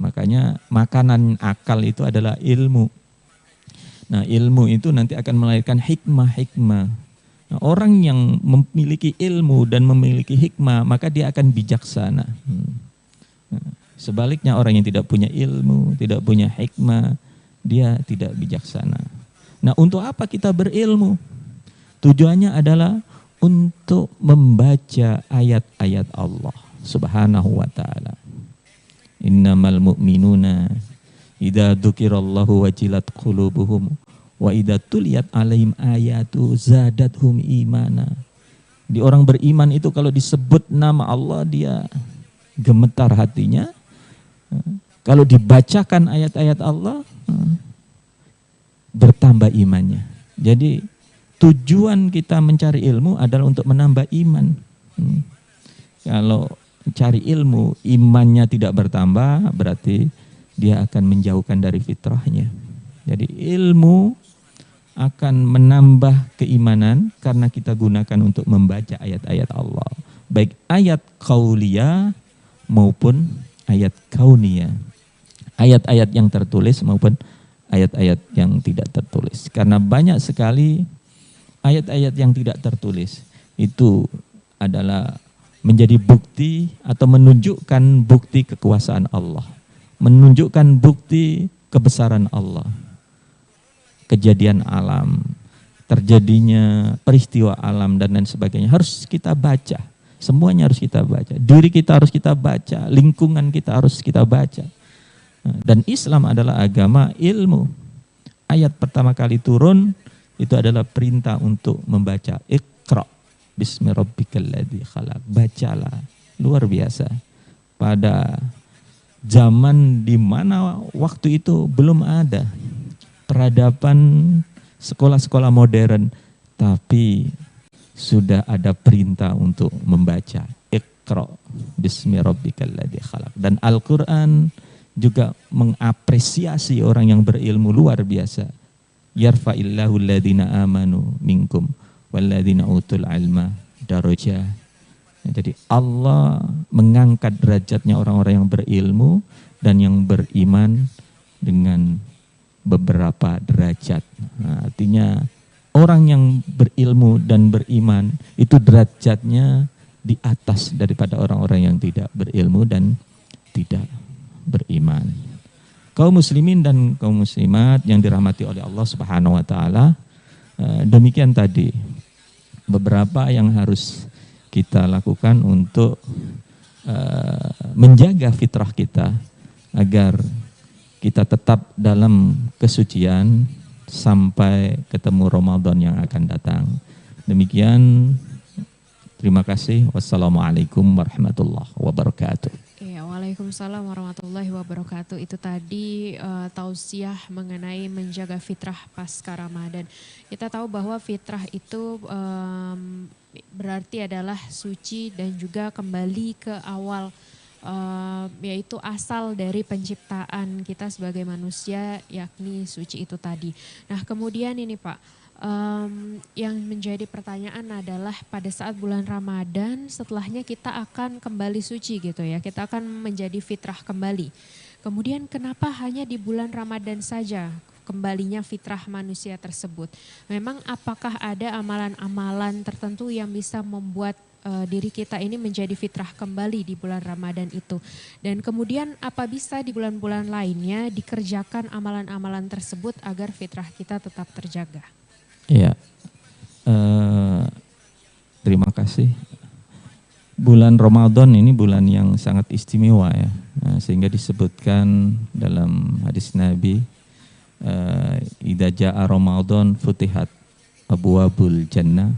Makanya makanan akal itu adalah ilmu. Nah, ilmu itu nanti akan melahirkan hikmah-hikmah. Nah, orang yang memiliki ilmu dan memiliki hikmah, maka dia akan bijaksana. Sebaliknya orang yang tidak punya ilmu, tidak punya hikmah, dia tidak bijaksana. Nah, untuk apa kita berilmu? Tujuannya adalah untuk membaca ayat-ayat Allah Subhanahu wa ta'ala. Innamal mu'minuna idza dzukirallahu wajilat qulubuhum wa idza tuliyat alaihim ayatu zadathum imana. Di orang beriman itu kalau disebut nama Allah dia gemetar hatinya. Kalau dibacakan ayat-ayat Allah bertambah imannya. Jadi tujuan kita mencari ilmu adalah untuk menambah iman. Kalau cari ilmu, imannya tidak bertambah, berarti dia akan menjauhkan dari fitrahnya. Jadi ilmu akan menambah keimanan karena kita gunakan untuk membaca ayat-ayat Allah. Baik ayat qauliyah maupun ayat kauniyah. Ayat-ayat yang tertulis maupun ayat-ayat yang tidak tertulis. Karena banyak sekali ayat-ayat yang tidak tertulis itu adalah menjadi bukti atau menunjukkan bukti kekuasaan Allah. Menunjukkan bukti kebesaran Allah. Kejadian alam, terjadinya peristiwa alam dan lain sebagainya harus kita baca. Semuanya harus kita baca. Diri kita harus kita baca, lingkungan kita harus kita baca. Dan Islam adalah agama ilmu. Ayat pertama kali turun itu adalah perintah untuk membaca. Iqra bismi rabbikal ladzi khalaq. Bacalah. Luar biasa. Pada zaman di mana waktu itu belum ada peradaban sekolah-sekolah modern, tapi sudah ada perintah untuk membaca. Iqra bismi rabbikal ladzi khalaq. Dan Al-Qur'an juga mengapresiasi orang yang berilmu luar biasa. Yarfa'illahu alladhina amanu minkum walladhina utul ilma darajah. Jadi Allah mengangkat derajatnya orang-orang yang berilmu dan yang beriman dengan beberapa derajat. Nah, artinya orang yang berilmu dan beriman itu derajatnya di atas daripada orang-orang yang tidak berilmu dan tidak beriman. Kaum muslimin dan kaum muslimat yang dirahmati oleh Allah Subhanahu wa taala, demikian tadi beberapa yang harus kita lakukan untuk menjaga fitrah kita agar kita tetap dalam kesucian sampai ketemu Ramadan yang akan datang. Demikian, terima kasih. Wassalamualaikum warahmatullahi wabarakatuh. Ya, waalaikumsalam warahmatullahi wabarakatuh. Itu tadi tausiah mengenai menjaga fitrah pasca Ramadan. Kita tahu bahwa fitrah itu berarti adalah suci dan juga kembali ke awal, yaitu asal dari penciptaan kita sebagai manusia, yakni suci itu tadi. Nah kemudian ini Pak, yang menjadi pertanyaan adalah pada saat bulan Ramadan setelahnya kita akan kembali suci gitu ya, kita akan menjadi fitrah kembali. Kemudian kenapa hanya di bulan Ramadan saja kembalinya fitrah manusia tersebut? Memang apakah ada amalan-amalan tertentu yang bisa membuat diri kita ini menjadi fitrah kembali di bulan Ramadan itu? Dan kemudian apa bisa di bulan-bulan lainnya dikerjakan amalan-amalan tersebut agar fitrah kita tetap terjaga? Ya, terima kasih. Bulan Ramadan ini bulan yang sangat istimewa ya, sehingga disebutkan dalam hadis Nabi, idza jaa Ramadan futihat abwabul jannah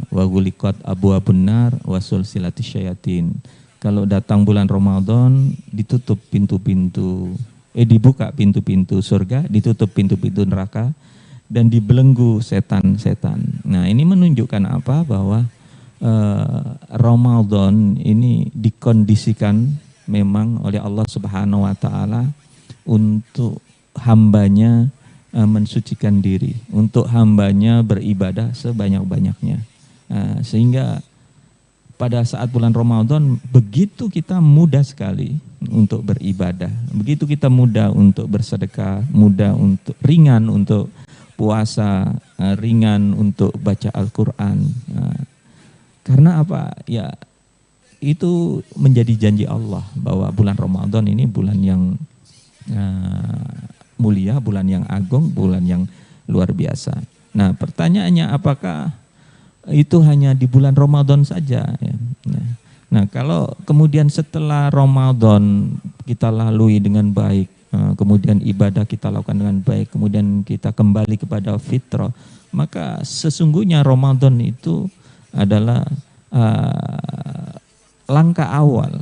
wa ghuliqat abwabun nar wa sulsilatis syayatin. Kalau datang bulan Ramadan ditutup pintu-pintu, dibuka pintu-pintu surga, ditutup pintu-pintu neraka dan dibelenggu setan-setan. Nah, ini menunjukkan apa? Bahwa Ramadan ini dikondisikan memang oleh Allah Subhanahu wa taala untuk hambanya mensucikan diri, untuk hambanya beribadah sebanyak-banyaknya. Sehingga pada saat bulan Ramadan begitu kita mudah sekali untuk beribadah, begitu kita mudah untuk bersedekah, mudah untuk ringan untuk puasa, ringan untuk baca Al-Quran. Karena apa? Ya itu menjadi janji Allah bahwa bulan Ramadan ini bulan yang mulia, bulan yang agung, bulan yang luar biasa. Nah pertanyaannya, apakah itu hanya di bulan Ramadan saja? Nah kalau kemudian setelah Ramadan kita lalui dengan baik, kemudian ibadah kita lakukan dengan baik, kemudian kita kembali kepada fitrah, maka sesungguhnya Ramadan itu adalah langkah awal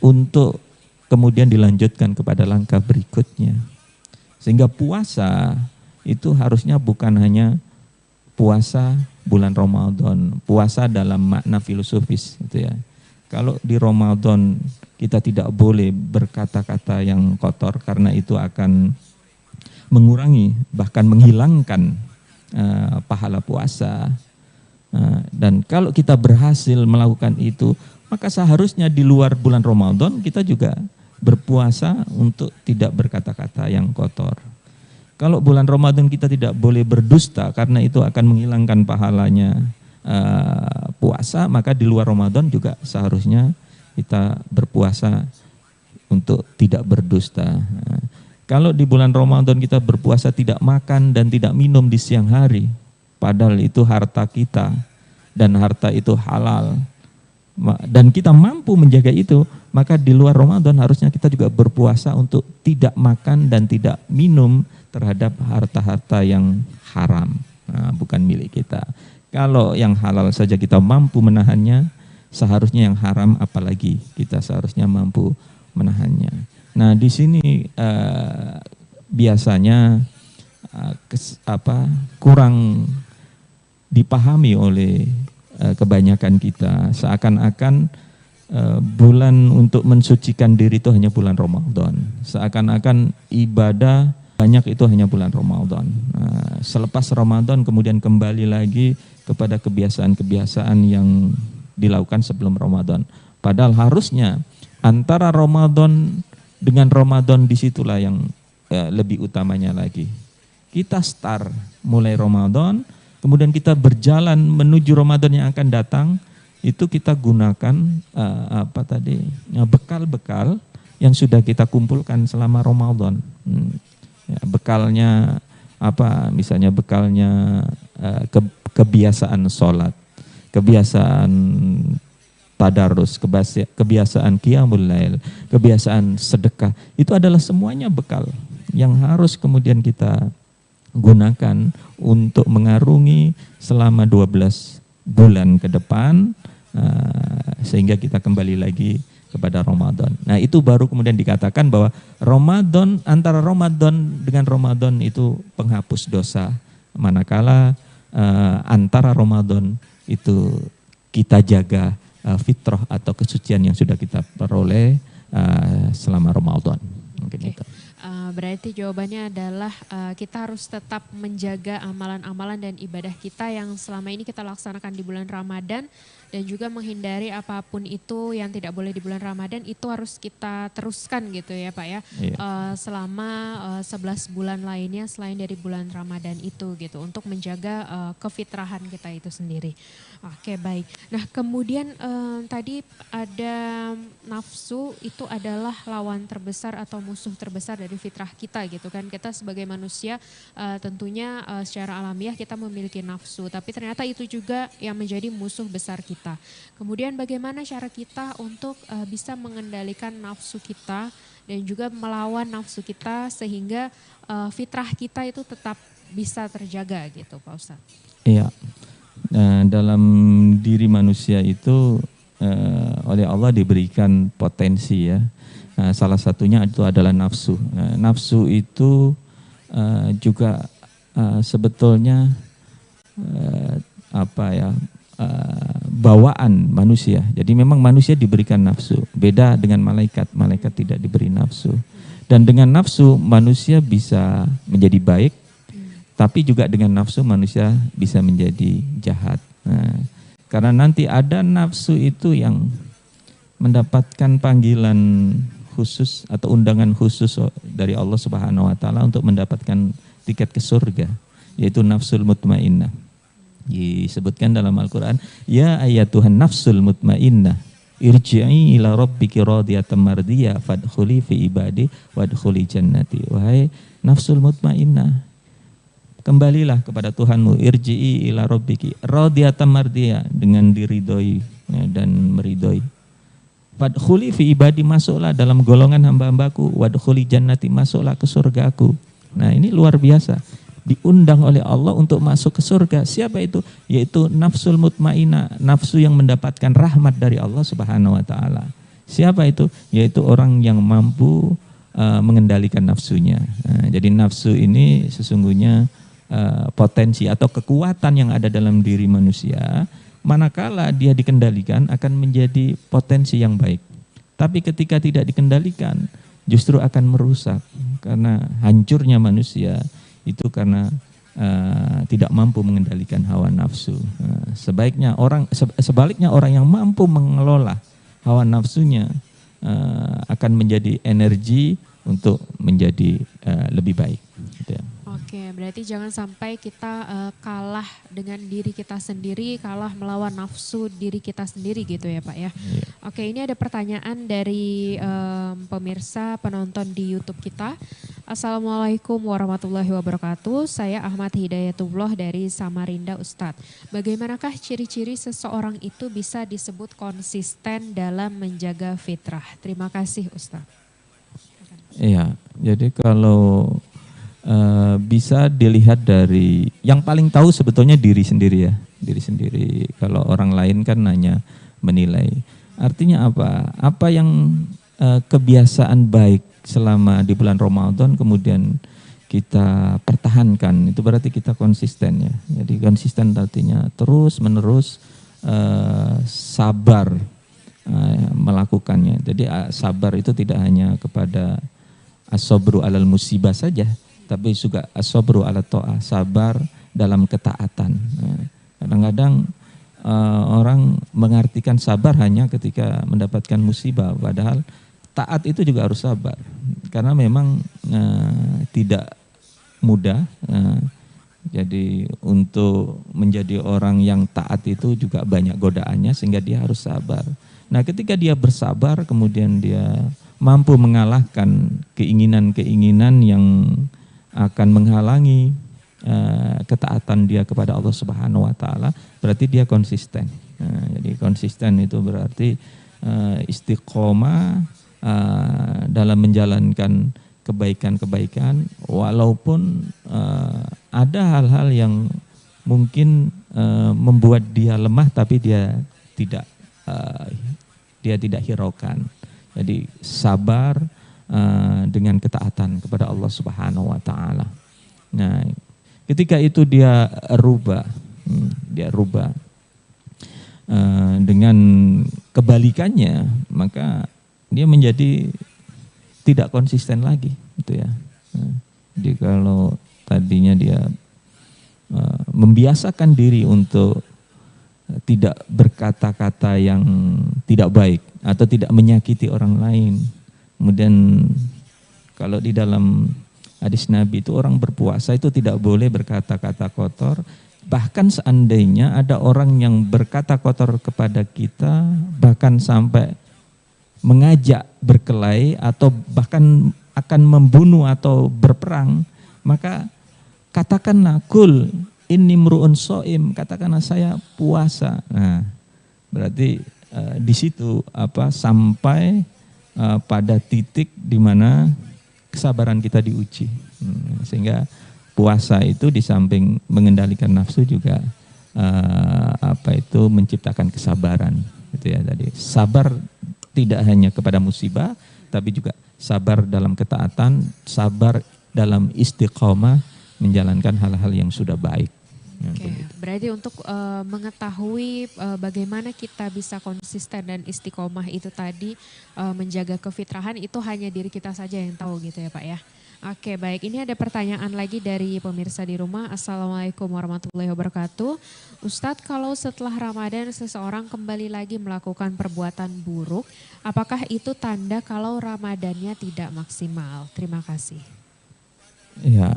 untuk kemudian dilanjutkan kepada langkah berikutnya. Sehingga puasa itu harusnya bukan hanya puasa bulan Ramadan, puasa dalam makna filosofis gitu ya. Kalau di Ramadan kita tidak boleh berkata-kata yang kotor karena itu akan mengurangi bahkan menghilangkan pahala puasa. Dan kalau kita berhasil melakukan itu, maka seharusnya di luar bulan Ramadan kita juga berpuasa untuk tidak berkata-kata yang kotor. Kalau bulan Ramadan kita tidak boleh berdusta karena itu akan menghilangkan pahalanya puasa, maka di luar Ramadan juga seharusnya kita berpuasa untuk tidak berdusta. Kalau di bulan Ramadan kita berpuasa tidak makan dan tidak minum di siang hari, padahal itu harta kita dan harta itu halal, dan kita mampu menjaga itu, maka di luar Ramadan harusnya kita juga berpuasa untuk tidak makan dan tidak minum terhadap harta-harta yang haram, bukan milik kita. Kalau yang halal saja kita mampu menahannya, seharusnya yang haram apalagi kita seharusnya mampu menahannya. Nah, di sini biasanya kurang dipahami oleh kebanyakan kita, seakan-akan bulan untuk mensucikan diri itu hanya bulan Ramadan, seakan-akan ibadah banyak itu hanya bulan Ramadan. Selepas Ramadan kemudian kembali lagi kepada kebiasaan-kebiasaan yang dilakukan sebelum Ramadan. Padahal harusnya antara Ramadan dengan Ramadan disitulah yang lebih utamanya lagi. Kita start mulai Ramadan, kemudian kita berjalan menuju Ramadan yang akan datang, itu kita gunakan bekal-bekal yang sudah kita kumpulkan selama Ramadan. Bekalnya apa? Misalnya bekalnya kebiasaan sholat, kebiasaan tadarus, kebiasaan qiyamul lail, kebiasaan sedekah. Itu adalah semuanya bekal yang harus kemudian kita gunakan untuk mengarungi selama 12 bulan ke depan, sehingga kita kembali lagi kepada Ramadan. Nah, itu baru kemudian dikatakan bahwa Ramadan, antara Ramadan dengan Ramadan itu penghapus dosa, manakala antara Ramadan itu kita jaga fitrah atau kesucian yang sudah kita peroleh selama Ramadan. Mungkin itu. Berarti jawabannya adalah kita harus tetap menjaga amalan-amalan dan ibadah kita yang selama ini kita laksanakan di bulan Ramadan, dan juga menghindari apapun itu yang tidak boleh di bulan Ramadan, itu harus kita teruskan gitu ya Pak ya. Iya. Selama 11 bulan lainnya selain dari bulan Ramadan itu gitu, untuk menjaga kefitrahan kita itu sendiri. Oke, baik. Nah, kemudian tadi ada nafsu, itu adalah lawan terbesar atau musuh terbesar dari fitrah kita gitu kan. Kita sebagai manusia tentunya secara alamiah kita memiliki nafsu, tapi ternyata itu juga yang menjadi musuh besar kita. Kemudian bagaimana cara kita untuk bisa mengendalikan nafsu kita dan juga melawan nafsu kita sehingga fitrah kita itu tetap bisa terjaga gitu Pak Ustadz? Iya. Dalam diri manusia itu oleh Allah diberikan potensi ya. Salah satunya itu adalah nafsu. Nafsu itu juga sebetulnya bawaan manusia. Jadi memang manusia diberikan nafsu. Beda dengan malaikat. Malaikat tidak diberi nafsu. Dan dengan nafsu manusia bisa menjadi baik, tapi juga dengan nafsu manusia bisa menjadi jahat. Nah, karena nanti ada nafsu itu yang mendapatkan panggilan khusus atau undangan khusus dari Allah Subhanahu wa taala untuk mendapatkan tiket ke surga, yaitu nafsul mutmainnah. Disebutkan dalam Al-Quran, ya ayyatuhan nafsul mutmainnah irji'i ila rabbiki radiyatan mardiyah fadkhuli fi ibadi wadkhuli jannati. Wahai nafsul mutmainnah, kembalilah kepada Tuhanmu, irji'i ila rabbiki radiyatan mardiyah, dengan diridhoi dan meridhoi. Fadkhuli fi ibadi, masuklah dalam golongan hamba-hambaku, wadkhuli jannati, masuklah ke surgaku. Nah, ini luar biasa. Diundang oleh Allah untuk masuk ke surga. Siapa itu? Yaitu nafsul mutmainnah, nafsu yang mendapatkan rahmat dari Allah Subhanahu wa taala. Siapa itu? Yaitu orang yang mampu mengendalikan nafsunya. Nah, jadi nafsu ini sesungguhnya potensi atau kekuatan yang ada dalam diri manusia manakala dia dikendalikan akan menjadi potensi yang baik. Tapi ketika tidak dikendalikan justru akan merusak, karena hancurnya manusia itu karena tidak mampu mengendalikan hawa nafsu. Sebaliknya orang yang mampu mengelola hawa nafsunya akan menjadi energi untuk menjadi lebih baik. Gitu ya. Oke, berarti jangan sampai kita kalah dengan diri kita sendiri, kalah melawan nafsu diri kita sendiri gitu ya Pak ya. Iya. Oke, ini ada pertanyaan dari pemirsa penonton di YouTube kita. Assalamualaikum warahmatullahi wabarakatuh. Saya Ahmad Hidayatullah dari Samarinda Ustadz. Bagaimanakah ciri-ciri seseorang itu bisa disebut konsisten dalam menjaga fitrah? Terima kasih Ustadz. Iya, jadi kalau bisa dilihat dari yang paling tahu sebetulnya diri sendiri ya, diri sendiri. Kalau orang lain kan hanya menilai. Artinya apa? Apa yang kebiasaan baik selama di bulan Ramadan kemudian kita pertahankan, itu berarti kita konsisten ya. Jadi konsisten artinya terus menerus sabar melakukannya. Jadi sabar itu tidak hanya kepada as-sabru alal musibah saja, tapi juga as-sabru ala ta'ah, sabar dalam ketaatan. Kadang-kadang orang mengartikan sabar hanya ketika mendapatkan musibah, padahal taat itu juga harus sabar. Karena memang tidak mudah. Jadi untuk menjadi orang yang taat itu juga banyak godaannya, sehingga dia harus sabar. Nah, ketika dia bersabar, kemudian dia mampu mengalahkan keinginan-keinginan yang akan menghalangi ketaatan dia kepada Allah Subhanahu wa taala, berarti dia konsisten. Jadi konsisten itu berarti istiqomah dalam menjalankan kebaikan-kebaikan walaupun ada hal-hal yang mungkin membuat dia lemah, tapi dia tidak hiraukan. Jadi sabar dengan ketaatan kepada Allah Subhanahu wa taala. Nah, ketika itu dia rubah dengan kebalikannya, maka dia menjadi tidak konsisten lagi, gitu ya. Jadi kalau tadinya dia membiasakan diri untuk tidak berkata-kata yang tidak baik atau tidak menyakiti orang lain. Kemudian kalau di dalam hadis Nabi itu orang berpuasa itu tidak boleh berkata-kata kotor. Bahkan seandainya ada orang yang berkata kotor kepada kita, bahkan sampai mengajak berkelahi atau bahkan akan membunuh atau berperang, maka katakanlah kul inni mru'un shaim, katakanlah saya puasa. Nah, berarti di situ sampai pada titik di mana kesabaran kita diuji. Sehingga puasa itu di samping mengendalikan nafsu juga menciptakan kesabaran, gitu ya. Jadi sabar tidak hanya kepada musibah, tapi juga sabar dalam ketaatan, sabar dalam istiqomah menjalankan hal-hal yang sudah baik. Oke, berarti untuk mengetahui bagaimana kita bisa konsisten dan istiqomah itu tadi menjaga kefitrahan itu hanya diri kita saja yang tahu gitu ya Pak ya. Oke, baik, ini ada pertanyaan lagi dari pemirsa di rumah. Assalamualaikum warahmatullahi wabarakatuh. Ustadz, kalau setelah Ramadan seseorang kembali lagi melakukan perbuatan buruk, apakah itu tanda kalau Ramadannya tidak maksimal? Terima kasih. Ya,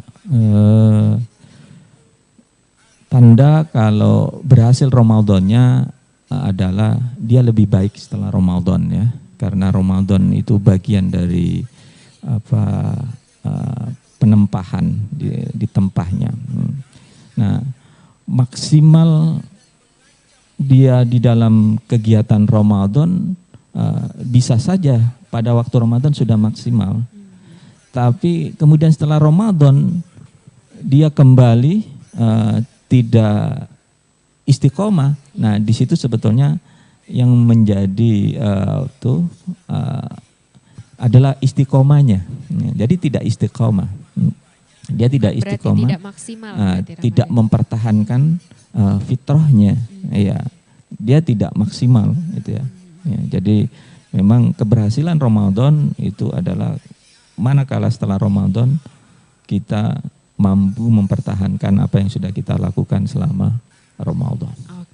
tanda kalau berhasil Ramadannya adalah dia lebih baik setelah Ramadan ya. Karena Ramadan itu bagian dari penempahan di tempahnya. Nah, maksimal dia di dalam kegiatan Ramadan bisa saja pada waktu Ramadan sudah maksimal. Tapi kemudian setelah Ramadan dia kembali tidak istiqomah. Nah, di situ sebetulnya yang menjadi adalah istiqomahnya. Jadi tidak istiqomah. Dia tidak istiqomah. Berarti tidak maksimal. Tidak mempertahankan fitrahnya. Ya. dia tidak maksimal gitu ya. Jadi memang keberhasilan Ramadan itu adalah manakala setelah Ramadan kita mampu mempertahankan apa yang sudah kita lakukan selama Ramadan.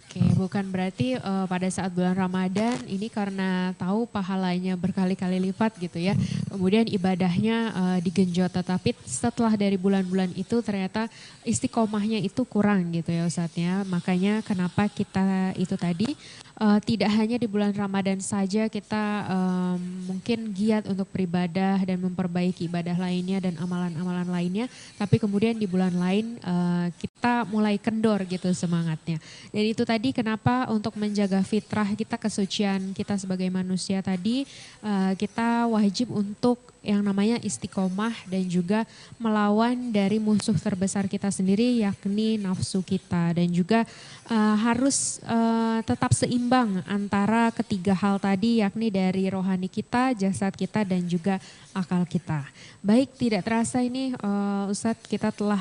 Oke, bukan berarti pada saat bulan Ramadan ini karena tahu pahalanya berkali-kali lipat gitu ya. Kemudian ibadahnya digenjot, tetapi setelah dari bulan-bulan itu ternyata istiqomahnya itu kurang gitu ya Ustadz ya. Makanya kenapa kita itu tadi tidak hanya di bulan Ramadan saja kita mungkin giat untuk beribadah dan memperbaiki ibadah lainnya dan amalan-amalan lainnya, tapi kemudian di bulan lain kita mulai kendor gitu semangatnya. Dan itu tadi kenapa untuk menjaga fitrah kita, kesucian kita sebagai manusia tadi kita wajib untuk yang namanya istiqomah dan juga melawan dari musuh terbesar kita sendiri yakni nafsu kita, dan juga harus tetap seimbang antara ketiga hal tadi yakni dari rohani kita, jasad kita dan juga akal kita. Baik, tidak terasa ini Ustadz kita telah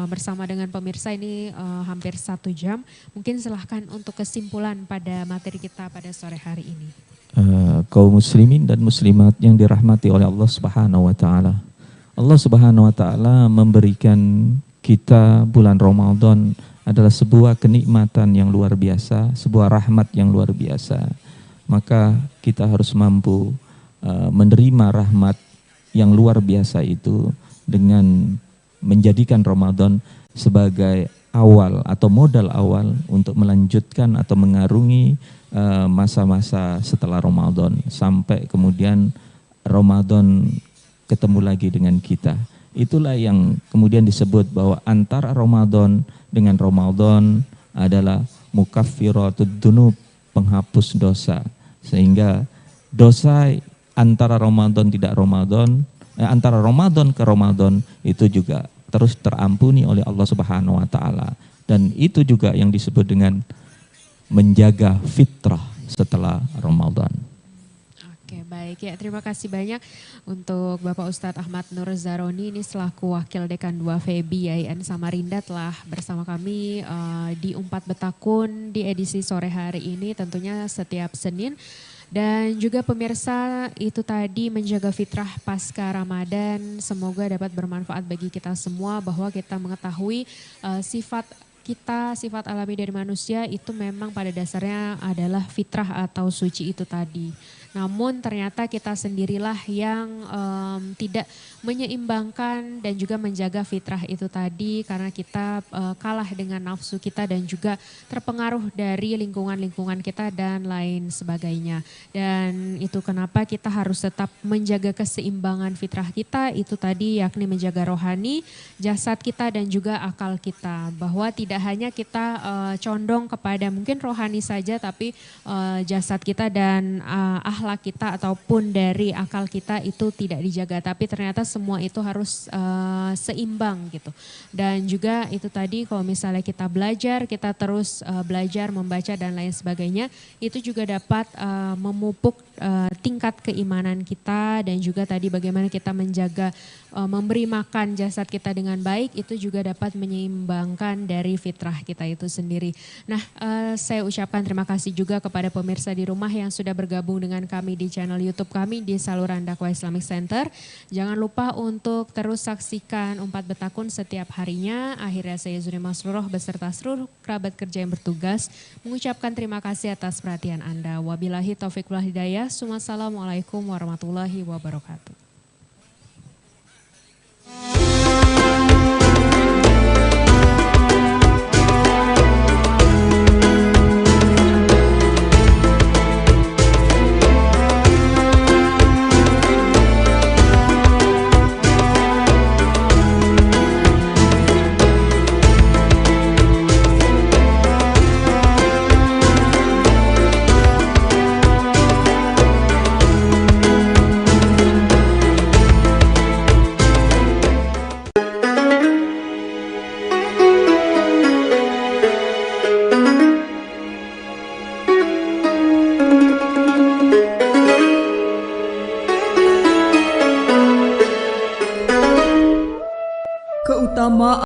bersama dengan pemirsa ini hampir 1 jam. Mungkin silahkan untuk kesimpulan pada materi kita pada sore hari ini. Kaum muslimin dan muslimat yang dirahmati oleh Allah Subhanahu wa taala. Allah Subhanahu wa taala memberikan kita bulan Ramadan adalah sebuah kenikmatan yang luar biasa, sebuah rahmat yang luar biasa. Maka kita harus mampu menerima rahmat yang luar biasa itu dengan menjadikan Ramadan sebagai awal atau modal awal untuk melanjutkan atau mengarungi masa-masa setelah Ramadan sampai kemudian Ramadan ketemu lagi dengan kita. Itulah yang kemudian disebut bahwa antara Ramadan dengan Ramadan adalah mukaffiratud dzunub, penghapus dosa. Sehingga dosa antara Ramadan tidak Ramadan, antara Ramadan ke Ramadan itu juga terus terampuni oleh Allah Subhanahu wa taala. Dan itu juga yang disebut dengan menjaga fitrah setelah Ramadan. Oke, baik ya, terima kasih banyak untuk Bapak Ustadz Ahmad Nur Zaroni ini selaku Wakil Dekan 2 FEBI YIN Samarinda telah bersama kami di Umpat Betakun di edisi sore hari ini tentunya setiap Senin. Dan juga pemirsa itu tadi menjaga fitrah pasca Ramadan, semoga dapat bermanfaat bagi kita semua bahwa kita mengetahui sifat kita, sifat alami dari manusia itu memang pada dasarnya adalah fitrah atau suci itu tadi. Namun ternyata kita sendirilah yang tidak menyeimbangkan dan juga menjaga fitrah itu tadi karena kita kalah dengan nafsu kita dan juga terpengaruh dari lingkungan-lingkungan kita dan lain sebagainya. Dan itu kenapa kita harus tetap menjaga keseimbangan fitrah kita itu tadi yakni menjaga rohani, jasad kita dan juga akal kita. Bahwa tidak hanya kita condong kepada mungkin rohani saja tapi jasad kita dan akhlak kita ataupun dari akal kita itu tidak dijaga, tapi ternyata semua itu harus seimbang gitu. Dan juga itu tadi kalau misalnya kita belajar, kita terus belajar, membaca dan lain sebagainya, itu juga dapat memupuk tingkat keimanan kita dan juga tadi bagaimana kita menjaga memberi makan jasad kita dengan baik itu juga dapat menyeimbangkan dari fitrah kita itu sendiri. Nah, saya ucapkan terima kasih juga kepada pemirsa di rumah yang sudah bergabung dengan kami di channel YouTube kami di saluran Dakwah Islamic Center. Jangan lupa untuk terus saksikan Umpat Betakun setiap harinya. Akhirnya saya Zuri Masruroh beserta seluruh kerabat kerja yang bertugas mengucapkan terima kasih atas perhatian Anda. Wabillahi taufiq wal hidayah. Wassalamualaikum warahmatullahi wabarakatuh.